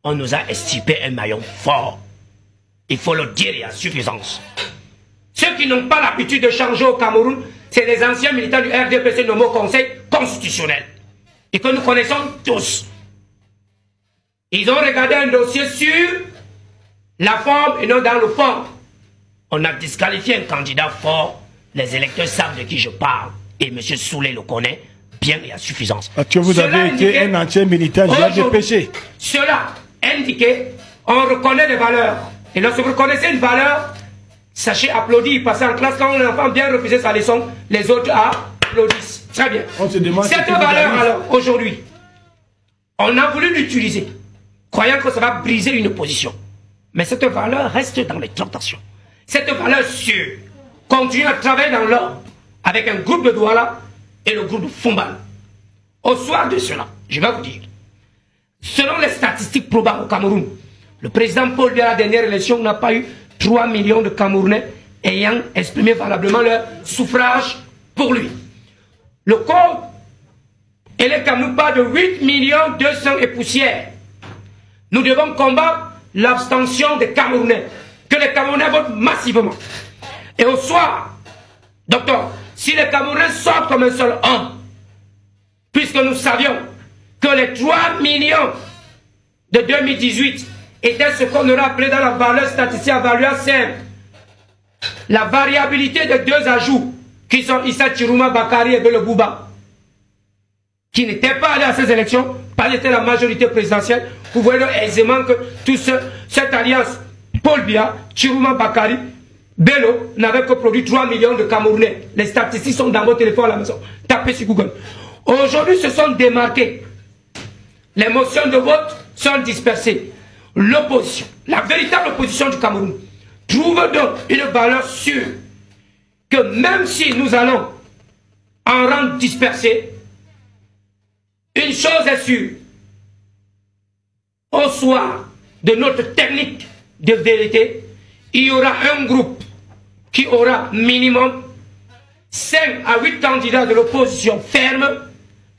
on nous a extirpé un maillon fort. Il faut le dire et à suffisance. Ceux qui n'ont pas l'habitude de changer au Cameroun, c'est les anciens militaires du RDPC nommés au Conseil constitutionnel. Et que nous connaissons tous. Ils ont regardé un dossier sur la forme et non dans le fond. On a disqualifié un candidat fort. Les électeurs savent de qui je parle. Et M. Soulé le connaît bien et à suffisance. Que vous avez été un ancien militaire du RDPC. Cela indiqué, on reconnaît les valeurs. Et lorsque vous reconnaissez une valeur, sachez applaudir. Parce qu'en classe, quand un enfant bien refusé sa leçon, les autres applaudissent. Très bien. Cette valeur, alors, aujourd'hui, on a voulu l'utiliser, croyant que ça va briser une opposition. Mais cette valeur reste dans les tractations. Cette valeur sûre continue à travailler dans l'ordre avec un groupe de Douala et le groupe de Fumbal. Au soir de cela, je vais vous dire, selon les statistiques probables au Cameroun, le président Paul Biya à la dernière élection n'a pas eu 3 millions de Camerounais ayant exprimé valablement leur suffrage pour lui. Le code électoral nous parle de 8 200 000 et poussières. Nous devons combattre l'abstention des Camerounais, que les Camerounais votent massivement. Et au soir, docteur, si les Camerounais sortent comme un seul homme, puisque nous savions que les 3 millions de 2018 étaient ce qu'on aurait appelé dans la valeur statistique évaluée simple, la variabilité de 2 ajouts, qui sont Issa Chiruma Bakari et Bello Bouba, qui n'étaient pas allés à ces élections, pas était la majorité présidentielle. Vous voyez aisément que cette alliance, Paul Biya, Chiruma Bakari, Bello, n'avait que produit 3 millions de Camerounais. Les statistiques sont dans vos téléphones à la maison. Tapez sur Google. Aujourd'hui, se sont démarqués. Les motions de vote sont dispersées. L'opposition, la véritable opposition du Cameroun, trouve donc une valeur sûre que même si nous allons en rendre dispersés, une chose est sûre. Au soir de notre technique de vérité, il y aura un groupe qui aura minimum 5 à 8 candidats de l'opposition ferme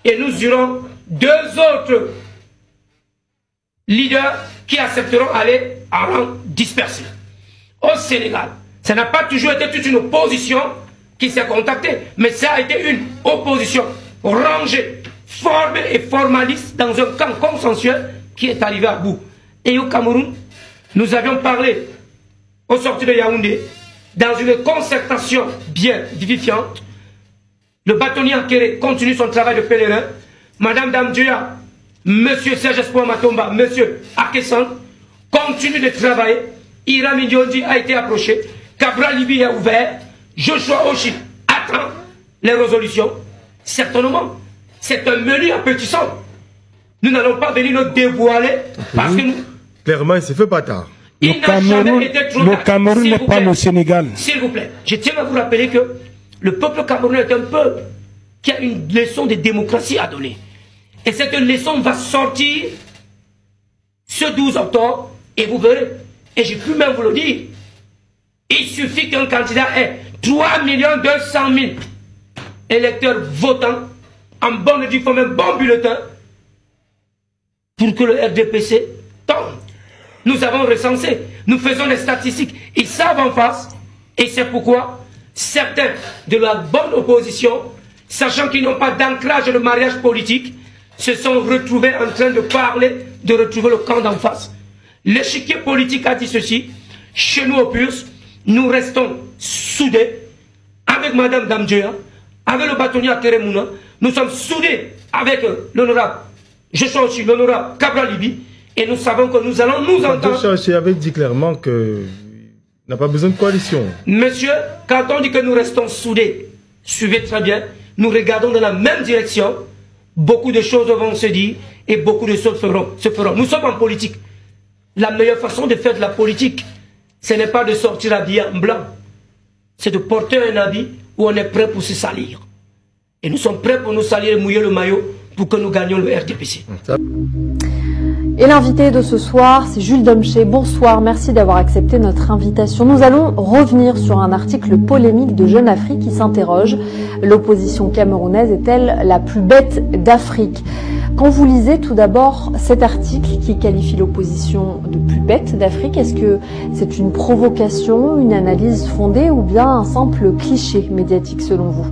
et nous aurons 2 autres leaders qui accepteront aller en rang dispersé. Au Sénégal, ça n'a pas toujours été toute une opposition qui s'est contactée, mais ça a été une opposition rangée, formée et formaliste dans un camp consensuel qui est arrivé à bout. Et au Cameroun, nous avions parlé au sortir de Yaoundé, dans une concertation bien vivifiante. Le bâtonnier Akere continue son travail de pèlerin. Madame Damdjouya, Monsieur Serge Espoir Matomba, Monsieur Akesan continue de travailler. Ira Mindiondi a été approché. Cabral Libi est ouvert. Joshua Oshi attend les résolutions. Certainement, c'est un menu appétissant. Nous n'allons pas venir nous dévoiler parce que nous... Clairement, il s'est fait bâtard. Le Cameroun n'est pas le Sénégal. S'il vous plaît, je tiens à vous rappeler que le peuple camerounais est un peuple qui a une leçon de démocratie à donner. Et cette leçon va sortir ce 12 octobre et vous verrez. Et je peux même vous le dire. Il suffit qu'un candidat ait 3 200 000 électeurs votants en bonne et due forme, un bon bulletin pour que le RDPC tombe. Nous avons recensé, nous faisons des statistiques. Ils savent en face et c'est pourquoi certains de la bonne opposition, sachant qu'ils n'ont pas d'ancrage de mariage politique, se sont retrouvés en train de parler, de retrouver le camp d'en face. L'échiquier politique a dit ceci, chez nous au PURS, nous restons soudés avec Madame Damdjouya, avec le bâtonnier Akere Mouna, nous sommes soudés avec l'honorable, je suis aussi l'honorable Cabral Libi, et nous savons que nous allons nous entendre. Je avait dit clairement qu'il n'a pas besoin de coalition. Monsieur, quand on dit que nous restons soudés, suivez très bien, nous regardons dans la même direction, beaucoup de choses vont se dire et beaucoup de choses se feront. Nous sommes en politique. La meilleure façon de faire de la politique, ce n'est pas de sortir habillé en blanc, c'est de porter un habit où on est prêt pour se salir. Et nous sommes prêts pour nous salir et mouiller le maillot pour que nous gagnions le RDPC. Et l'invité de ce soir, c'est Jules Domché. Bonsoir, merci d'avoir accepté notre invitation. Nous allons revenir sur un article polémique de Jeune Afrique qui s'interroge. L'opposition camerounaise est-elle la plus bête d'Afrique? Quand vous lisez tout d'abord cet article qui qualifie l'opposition de plus bête d'Afrique, est-ce que c'est une provocation, une analyse fondée ou bien un simple cliché médiatique selon vous?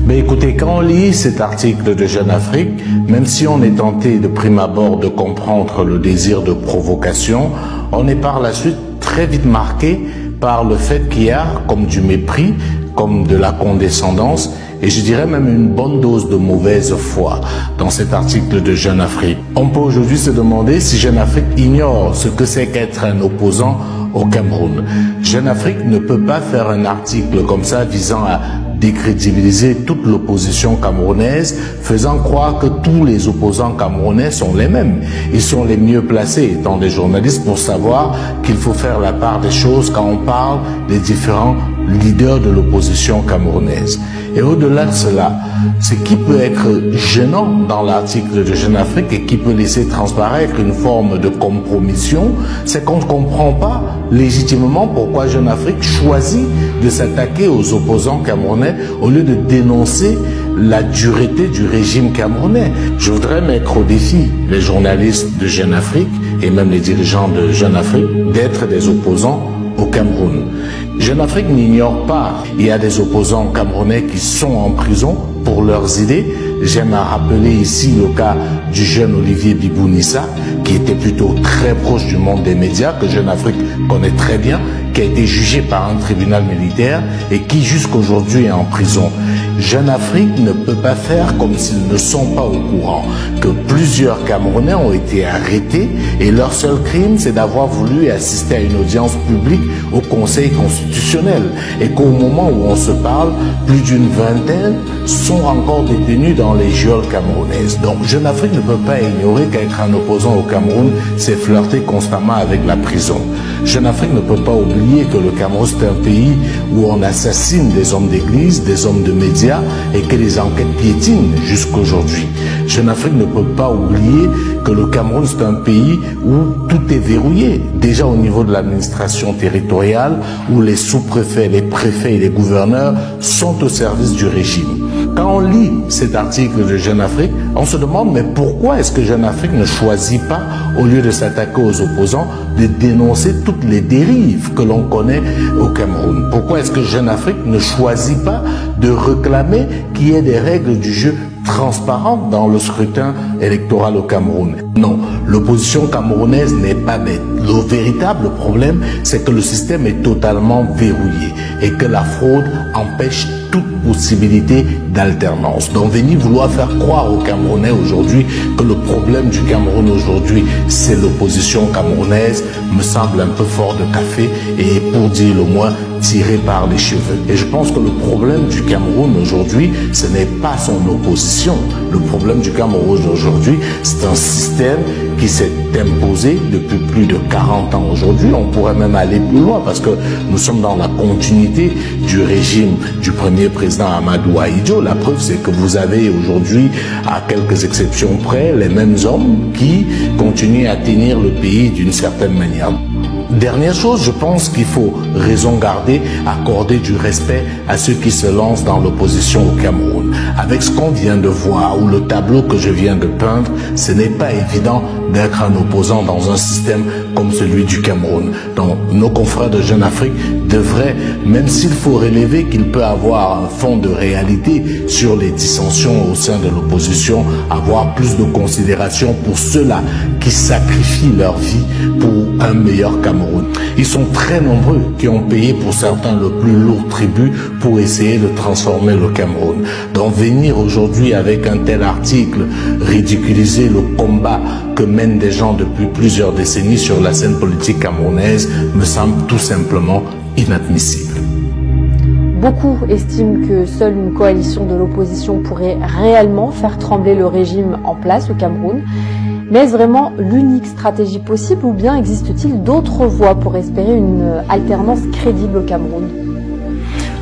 Mais écoutez, quand on lit cet article de Jeune Afrique, même si on est tenté de prime abord de comprendre le désir de provocation, on est par la suite très vite marqué par le fait qu'il y a comme du mépris, comme de la condescendance, et je dirais même une bonne dose de mauvaise foi dans cet article de Jeune Afrique. On peut aujourd'hui se demander si Jeune Afrique ignore ce que c'est qu'être un opposant au Cameroun. Jeune Afrique ne peut pas faire un article comme ça visant à décrédibiliser toute l'opposition camerounaise, faisant croire que tous les opposants camerounais sont les mêmes. Ils sont les mieux placés, étant des journalistes, pour savoir qu'il faut faire la part des choses quand on parle des différents leaders de l'opposition camerounaise. Et au-delà de cela, ce qui peut être gênant dans l'article de Jeune Afrique et qui peut laisser transparaître une forme de compromission, c'est qu'on ne comprend pas légitimement pourquoi Jeune Afrique choisit de s'attaquer aux opposants camerounais au lieu de dénoncer la dureté du régime camerounais. Je voudrais mettre au défi les journalistes de Jeune Afrique et même les dirigeants de Jeune Afrique d'être des opposants au Cameroun. Jeune Afrique n'ignore pas, il y a des opposants camerounais qui sont en prison pour leurs idées. J'aime à rappeler ici le cas du jeune Olivier Bibounissa, qui était plutôt très proche du monde des médias, que Jeune Afrique connaît très bien, qui a été jugé par un tribunal militaire et qui jusqu'aujourd'hui est en prison. Jeune Afrique ne peut pas faire comme s'ils ne sont pas au courant que plusieurs Camerounais ont été arrêtés et leur seul crime c'est d'avoir voulu assister à une audience publique au Conseil constitutionnel et qu'au moment où on se parle, plus d'une vingtaine sont encore détenus dans les geôles camerounaises. Donc Jeune Afrique ne peut pas ignorer qu'être un opposant au Cameroun, c'est flirter constamment avec la prison. Jeune Afrique ne peut pas oublier que le Cameroun c'est un pays où on assassine des hommes d'église, des hommes de médias et que les enquêtes piétinent jusqu'aujourd'hui. Jeune Afrique ne peut pas oublier que le Cameroun c'est un pays où tout est verrouillé, déjà au niveau de l'administration territoriale, où les sous-préfets, les préfets et les gouverneurs sont au service du régime. Quand on lit cet article de Jeune Afrique, on se demande mais pourquoi est-ce que Jeune Afrique ne choisit pas, au lieu de s'attaquer aux opposants, de dénoncer toutes les dérives que l'on connaît au Cameroun? Pourquoi est-ce que Jeune Afrique ne choisit pas de réclamer qu'il y ait des règles du jeu transparentes dans le scrutin électoral au Cameroun? Non, l'opposition camerounaise n'est pas bête. Le véritable problème, c'est que le système est totalement verrouillé et que la fraude empêche toute possibilité d'alternance. Donc venir vouloir faire croire aux Camerounais aujourd'hui que le problème du Cameroun aujourd'hui c'est l'opposition camerounaise me semble un peu fort de café et pour dire le moins tiré par les cheveux. Et je pense que le problème du Cameroun aujourd'hui ce n'est pas son opposition. Le problème du Cameroun aujourd'hui c'est un système qui s'est imposé depuis plus de 40 ans aujourd'hui. On pourrait même aller plus loin parce que nous sommes dans la continuité du régime du premier président Amadou Ahidjo. La preuve c'est que vous avez aujourd'hui, à quelques exceptions près, les mêmes hommes qui continuent à tenir le pays d'une certaine manière. Dernière chose, je pense qu'il faut raison garder, accorder du respect à ceux qui se lancent dans l'opposition au Cameroun. Avec ce qu'on vient de voir, ou le tableau que je viens de peindre, ce n'est pas évident d'être un opposant dans un système comme celui du Cameroun. Donc nos confrères de Jeune Afrique devraient, même s'il faut relever qu'il peut avoir un fond de réalité sur les dissensions au sein de l'opposition, avoir plus de considération pour ceux-là qui sacrifient leur vie pour un meilleur Cameroun. Ils sont très nombreux qui ont payé pour certains le plus lourd tribut pour essayer de transformer le Cameroun. Donc venir aujourd'hui avec un tel article ridiculiser le combat que mènent des gens depuis plusieurs décennies sur la scène politique camerounaise me semble tout simplement inadmissible. Beaucoup estiment que seule une coalition de l'opposition pourrait réellement faire trembler le régime en place au Cameroun. Mais est-ce vraiment l'unique stratégie possible ou bien existe-t-il d'autres voies pour espérer une alternance crédible au Cameroun?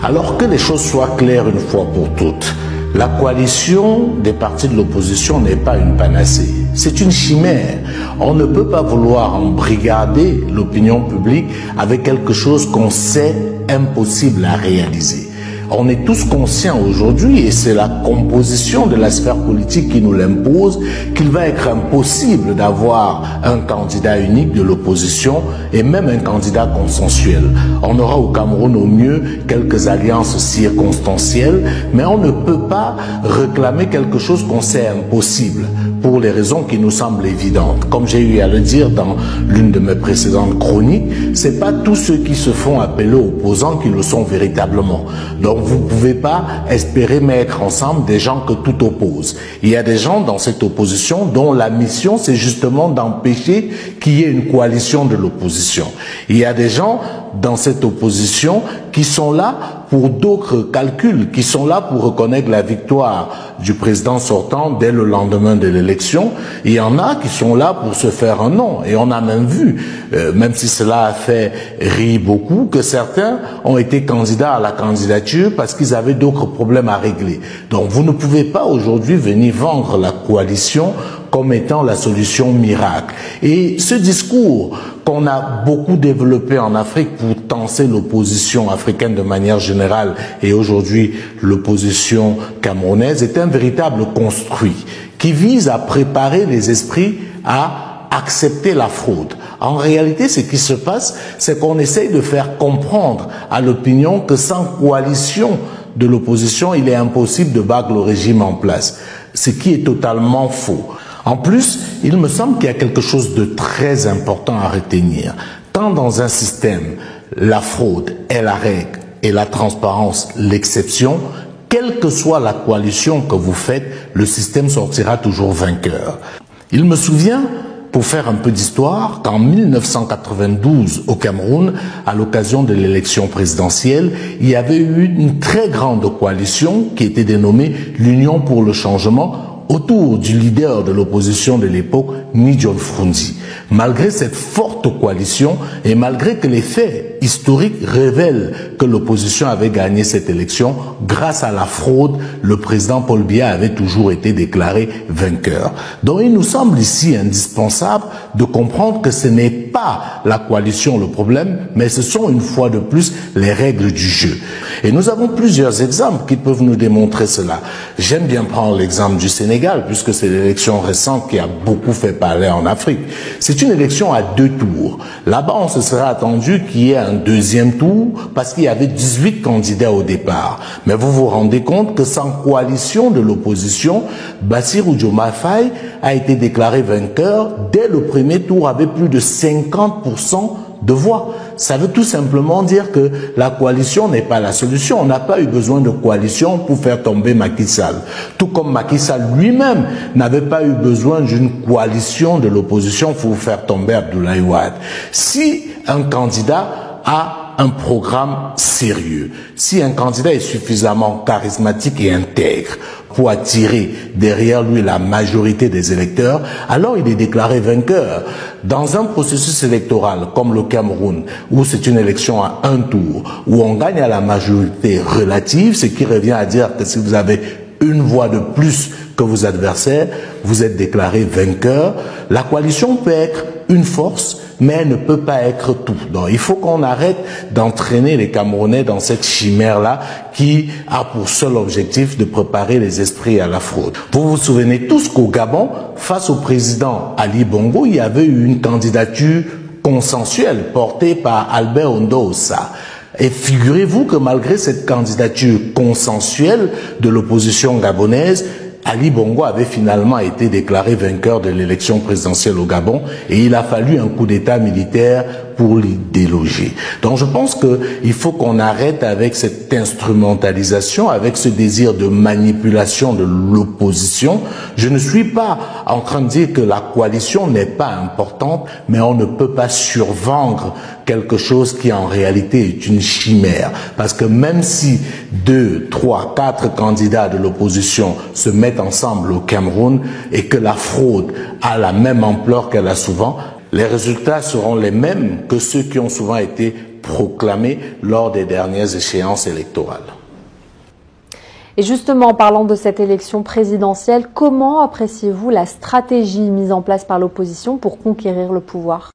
Alors que les choses soient claires une fois pour toutes, la coalition des partis de l'opposition n'est pas une panacée. C'est une chimère. On ne peut pas vouloir embrigader l'opinion publique avec quelque chose qu'on sait impossible à réaliser. On est tous conscients aujourd'hui, et c'est la composition de la sphère politique qui nous l'impose, qu'il va être impossible d'avoir un candidat unique de l'opposition et même un candidat consensuel. On aura au Cameroun au mieux quelques alliances circonstancielles, mais on ne peut pas réclamer quelque chose qu'on sait impossible pour les raisons qui nous semblent évidentes. Comme j'ai eu à le dire dans l'une de mes précédentes chroniques, c'est pas tous ceux qui se font appeler opposants qui le sont véritablement. Donc vous ne pouvez pas espérer mettre ensemble des gens que tout oppose. Il y a des gens dans cette opposition dont la mission c'est justement d'empêcher qu'il y ait une coalition de l'opposition. Il y a des gens dans cette opposition qui sont là pour d'autres calculs, qui sont là pour reconnaître la victoire du président sortant dès le lendemain de l'élection. Il y en a qui sont là pour se faire un nom. Et on a même vu, même si cela a fait rire beaucoup, que certains ont été candidats à la candidature parce qu'ils avaient d'autres problèmes à régler. Donc vous ne pouvez pas aujourd'hui venir vendre la coalition comme étant la solution miracle. Et ce discours qu'on a beaucoup développé en Afrique pour tenser l'opposition africaine de manière générale et aujourd'hui l'opposition camerounaise est un véritable construit qui vise à préparer les esprits à accepter la fraude. En réalité, ce qui se passe, c'est qu'on essaye de faire comprendre à l'opinion que sans coalition de l'opposition, il est impossible de battre le régime en place, ce qui est totalement faux. En plus, il me semble qu'il y a quelque chose de très important à retenir. Quand dans un système, la fraude est la règle et la transparence l'exception, quelle que soit la coalition que vous faites, le système sortira toujours vainqueur. Il me souvient, pour faire un peu d'histoire, qu'en 1992, au Cameroun, à l'occasion de l'élection présidentielle, il y avait eu une très grande coalition qui était dénommée l'Union pour le changement, autour du leader de l'opposition de l'époque, John Frunzi. Malgré cette forte coalition et malgré que les faits historiques révèlent que l'opposition avait gagné cette élection, grâce à la fraude, le président Paul Biya avait toujours été déclaré vainqueur. Donc il nous semble ici indispensable de comprendre que ce n'est pas la coalition le problème, mais ce sont une fois de plus les règles du jeu. Et nous avons plusieurs exemples qui peuvent nous démontrer cela. J'aime bien prendre l'exemple du Sénégal, puisque c'est l'élection récente qui a beaucoup fait parler en Afrique. C'est une élection à 2 tours. Là-bas, on se serait attendu qu'il y ait un deuxième tour, parce qu'il y avait 18 candidats au départ. Mais vous vous rendez compte que sans coalition de l'opposition, Bassirou Diomaye Faye a été déclaré vainqueur dès le premier tour avec plus de 50% de voix. Ça veut tout simplement dire que la coalition n'est pas la solution. On n'a pas eu besoin de coalition pour faire tomber Macky Sall. Tout comme Macky Sall lui-même n'avait pas eu besoin d'une coalition de l'opposition pour faire tomber Abdoulaye Wade. Si un candidat a un programme sérieux, si un candidat est suffisamment charismatique et intègre pour attirer derrière lui la majorité des électeurs, alors il est déclaré vainqueur. Dans un processus électoral comme le Cameroun, où c'est une élection à 1 tour, où on gagne à la majorité relative, ce qui revient à dire que si vous avez une voix de plus que vos adversaires, vous êtes déclaré vainqueur. La coalition peut être une force, mais elle ne peut pas être tout. Donc il faut qu'on arrête d'entraîner les Camerounais dans cette chimère-là qui a pour seul objectif de préparer les esprits à la fraude. Vous vous souvenez tous qu'au Gabon, face au président Ali Bongo, il y avait eu une candidature consensuelle portée par Albert Ondosa. Et figurez-vous que malgré cette candidature consensuelle de l'opposition gabonaise, Ali Bongo avait finalement été déclaré vainqueur de l'élection présidentielle au Gabon et il a fallu un coup d'État militaire pour l'y déloger. Donc je pense qu'il faut qu'on arrête avec cette instrumentalisation, avec ce désir de manipulation de l'opposition. Je ne suis pas en train de dire que la coalition n'est pas importante, mais on ne peut pas survendre quelque chose qui en réalité est une chimère. Parce que même si 2, 3, 4 candidats de l'opposition se mettent ensemble au Cameroun et que la fraude a la même ampleur qu'elle a souvent, les résultats seront les mêmes que ceux qui ont souvent été proclamés lors des dernières échéances électorales. Et justement, en parlant de cette élection présidentielle, comment appréciez-vous la stratégie mise en place par l'opposition pour conquérir le pouvoir ?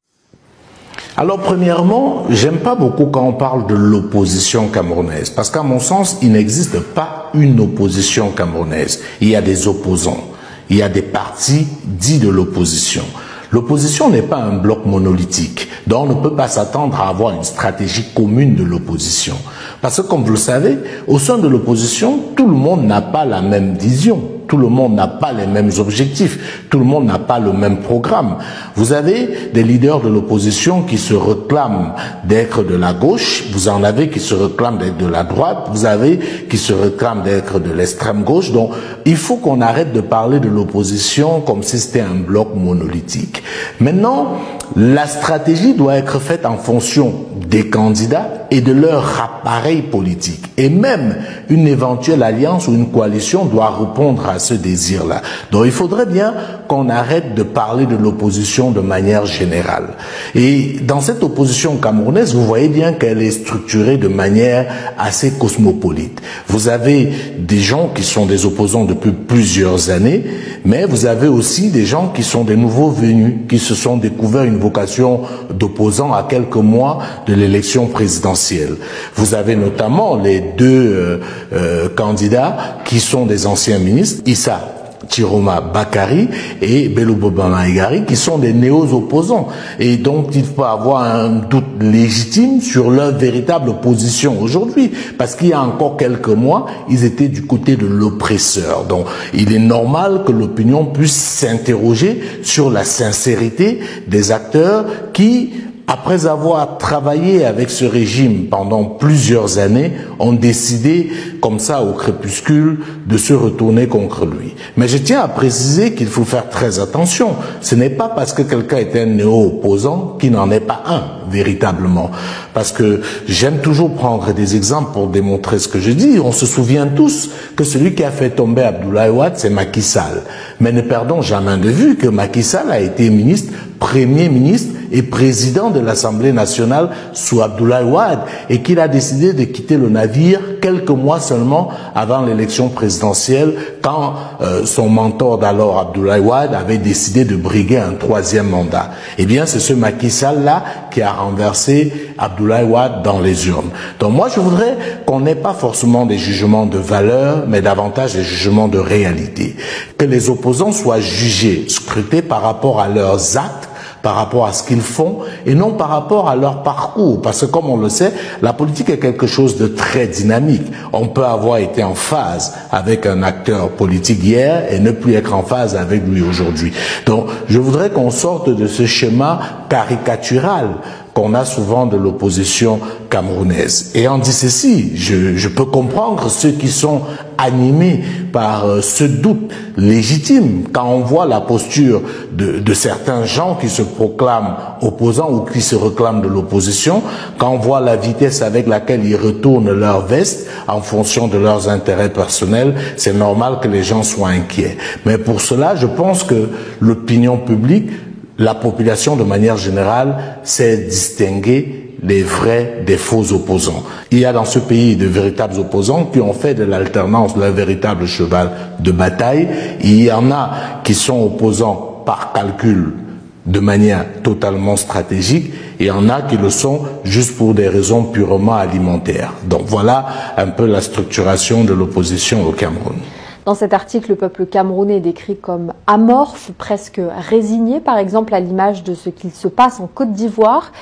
Alors premièrement, j'aime pas beaucoup quand on parle de l'opposition camerounaise, parce qu'à mon sens, il n'existe pas une opposition camerounaise. Il y a des opposants, il y a des partis dits de l'opposition. L'opposition n'est pas un bloc monolithique, donc on ne peut pas s'attendre à avoir une stratégie commune de l'opposition. Parce que comme vous le savez, au sein de l'opposition, tout le monde n'a pas la même vision. Tout le monde n'a pas les mêmes objectifs, tout le monde n'a pas le même programme. Vous avez des leaders de l'opposition qui se réclament d'être de la gauche, vous en avez qui se réclament d'être de la droite, vous avez qui se réclament d'être de l'extrême gauche. Donc il faut qu'on arrête de parler de l'opposition comme si c'était un bloc monolithique. Maintenant, la stratégie doit être faite en fonction des candidats et de leur appareil politique. Et même une éventuelle alliance ou une coalition doit répondre à ce désir-là. Donc il faudrait bien qu'on arrête de parler de l'opposition de manière générale. Et dans cette opposition camerounaise, vous voyez bien qu'elle est structurée de manière assez cosmopolite. Vous avez des gens qui sont des opposants depuis plusieurs années, mais vous avez aussi des gens qui sont des nouveaux venus, qui se sont découverts une vocation d'opposants à quelques mois de l'élection présidentielle. Vous avez notamment les deux candidats qui sont des anciens ministres, Issa Chiroma Bakari et Bello Boba Maïgari, qui sont des néo-opposants et donc il faut avoir un doute légitime sur leur véritable position aujourd'hui, parce qu'il y a encore quelques mois, ils étaient du côté de l'oppresseur. Donc il est normal que l'opinion puisse s'interroger sur la sincérité des acteurs qui, après avoir travaillé avec ce régime pendant plusieurs années, ont décidé, comme ça au crépuscule, de se retourner contre lui. Mais je tiens à préciser qu'il faut faire très attention. Ce n'est pas parce que quelqu'un est un néo-opposant qu'il n'en est pas un, véritablement. Parce que j'aime toujours prendre des exemples pour démontrer ce que je dis. On se souvient tous que celui qui a fait tomber Abdoulaye Wade, c'est Macky Sall. Mais ne perdons jamais de vue que Macky Sall a été ministre, premier ministre et président de l'Assemblée nationale sous Abdoulaye Wade, et qu'il a décidé de quitter le navire quelques mois seulement avant l'élection présidentielle, quand son mentor d'alors, Abdoulaye Wade, avait décidé de briguer un troisième mandat. Eh bien, c'est ce Macky Sall-là qui a renversé Abdoulaye Wade dans les urnes. Donc moi, je voudrais qu'on n'ait pas forcément des jugements de valeur, mais davantage des jugements de réalité. Que les opposants soient jugés, scrutés par rapport à leurs actes, par rapport à ce qu'ils font et non par rapport à leur parcours. Parce que comme on le sait, la politique est quelque chose de très dynamique. On peut avoir été en phase avec un acteur politique hier et ne plus être en phase avec lui aujourd'hui. Donc je voudrais qu'on sorte de ce schéma caricatural qu'on a souvent de l'opposition camerounaise. Et on dit ceci, je peux comprendre ceux qui sont animés par ce doute légitime quand on voit la posture de certains gens qui se proclament opposants ou qui se réclament de l'opposition, quand on voit la vitesse avec laquelle ils retournent leur veste en fonction de leurs intérêts personnels, c'est normal que les gens soient inquiets. Mais pour cela, je pense que l'opinion publique, la population de manière générale, sait distinguer les vrais des faux opposants. Il y a dans ce pays de véritables opposants qui ont fait de l'alternance leur véritable cheval de bataille. Il y en a qui sont opposants par calcul de manière totalement stratégique et il y en a qui le sont juste pour des raisons purement alimentaires. Donc voilà un peu la structuration de l'opposition au Cameroun. Dans cet article, le peuple camerounais est décrit comme amorphe, presque résigné, par exemple à l'image de ce qu'il se passe en Côte d'Ivoire.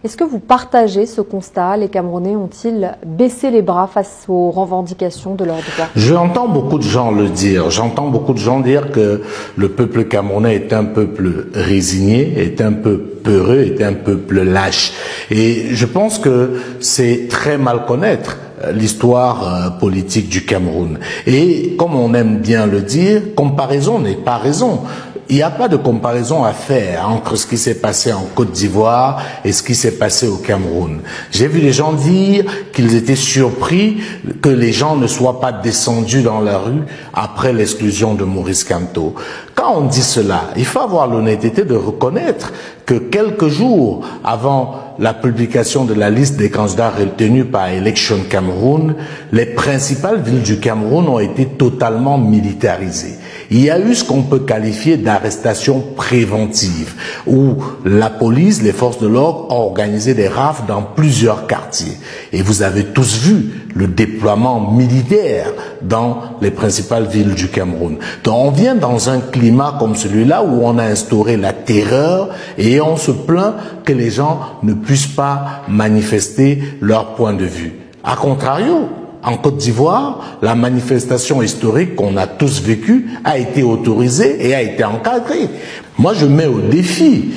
Est-ce que vous partagez ce constat? Les Camerounais ont-ils baissé les bras face aux revendications de leurs droits? J'entends beaucoup de gens le dire. J'entends beaucoup de gens dire que le peuple camerounais est un peuple résigné, est un peu peureux, est un peuple lâche. Et je pense que c'est très mal connaître l'histoire politique du Cameroun. Et comme on aime bien le dire, comparaison n'est pas raison. Il n'y a pas de comparaison à faire entre ce qui s'est passé en Côte d'Ivoire et ce qui s'est passé au Cameroun. J'ai vu les gens dire qu'ils étaient surpris que les gens ne soient pas descendus dans la rue après l'exclusion de Maurice Kamto. Quand on dit cela, il faut avoir l'honnêteté de reconnaître que quelques jours avant la publication de la liste des candidats retenus par Election Cameroun, les principales villes du Cameroun ont été totalement militarisées. Il y a eu ce qu'on peut qualifier d'arrestation préventive, où la police, les forces de l'ordre ont organisé des rafles dans plusieurs quartiers. Et vous avez tous vu le déploiement militaire dans les principales villes du Cameroun. Donc on vient dans un climat comme celui-là où on a instauré la terreur et on se plaint que les gens ne puissent pas manifester leur point de vue. A contrario, en Côte d'Ivoire, la manifestation historique qu'on a tous vécue a été autorisée et a été encadrée. Moi, je mets au défi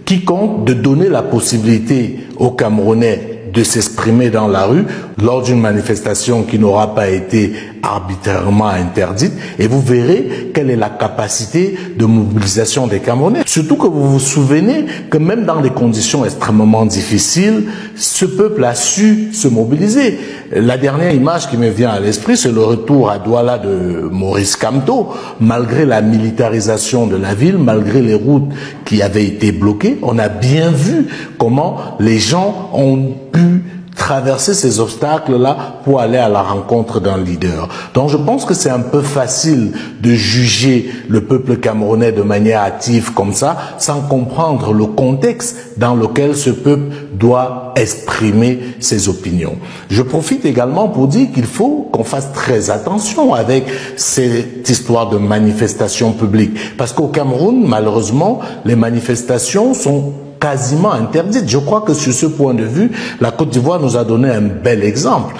quiconque de donner la possibilité aux Camerounais de s'exprimer dans la rue lors d'une manifestation qui n'aura pas été arbitrairement interdite, et vous verrez quelle est la capacité de mobilisation des Camerounais. Surtout que vous vous souvenez que même dans des conditions extrêmement difficiles, ce peuple a su se mobiliser. La dernière image qui me vient à l'esprit, c'est le retour à Douala de Maurice Kamto. Malgré la militarisation de la ville, malgré les routes qui avaient été bloquées, on a bien vu comment les gens ont pu traverser ces obstacles-là pour aller à la rencontre d'un leader. Donc je pense que c'est un peu facile de juger le peuple camerounais de manière hâtive comme ça, sans comprendre le contexte dans lequel ce peuple doit exprimer ses opinions. Je profite également pour dire qu'il faut qu'on fasse très attention avec cette histoire de manifestation publique. Parce qu'au Cameroun, malheureusement, les manifestations sont quasiment interdite. Je crois que sur ce point de vue, la Côte d'Ivoire nous a donné un bel exemple.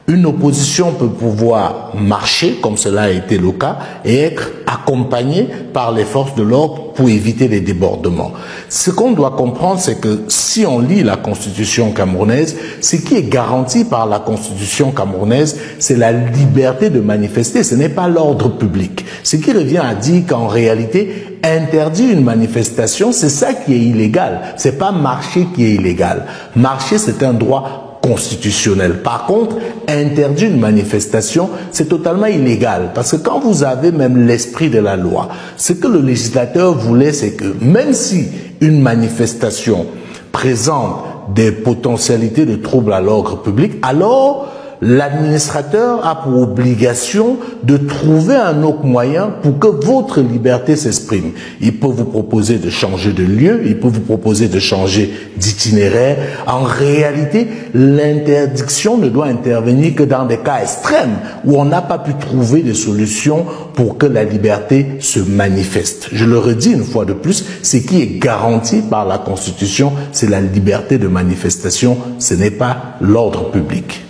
Une opposition peut pouvoir marcher, comme cela a été le cas, et être accompagnée par les forces de l'ordre pour éviter les débordements. Ce qu'on doit comprendre, c'est que si on lit la Constitution camerounaise, ce qui est garanti par la Constitution camerounaise, c'est la liberté de manifester, ce n'est pas l'ordre public. Ce qui revient à dire qu'en réalité, interdire une manifestation, c'est ça qui est illégal. C'est pas marcher qui est illégal. Marcher, c'est un droit constitutionnel. Par contre, interdire une manifestation, c'est totalement illégal. Parce que quand vous avez même l'esprit de la loi, ce que le législateur voulait, c'est que même si une manifestation présente des potentialités de troubles à l'ordre public, alors l'administrateur a pour obligation de trouver un autre moyen pour que votre liberté s'exprime. Il peut vous proposer de changer de lieu, il peut vous proposer de changer d'itinéraire. En réalité, l'interdiction ne doit intervenir que dans des cas extrêmes où on n'a pas pu trouver de solution pour que la liberté se manifeste. Je le redis une fois de plus, ce qui est garanti par la Constitution, c'est la liberté de manifestation, ce n'est pas l'ordre public.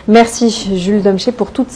Merci Jules Domché pour toutes ces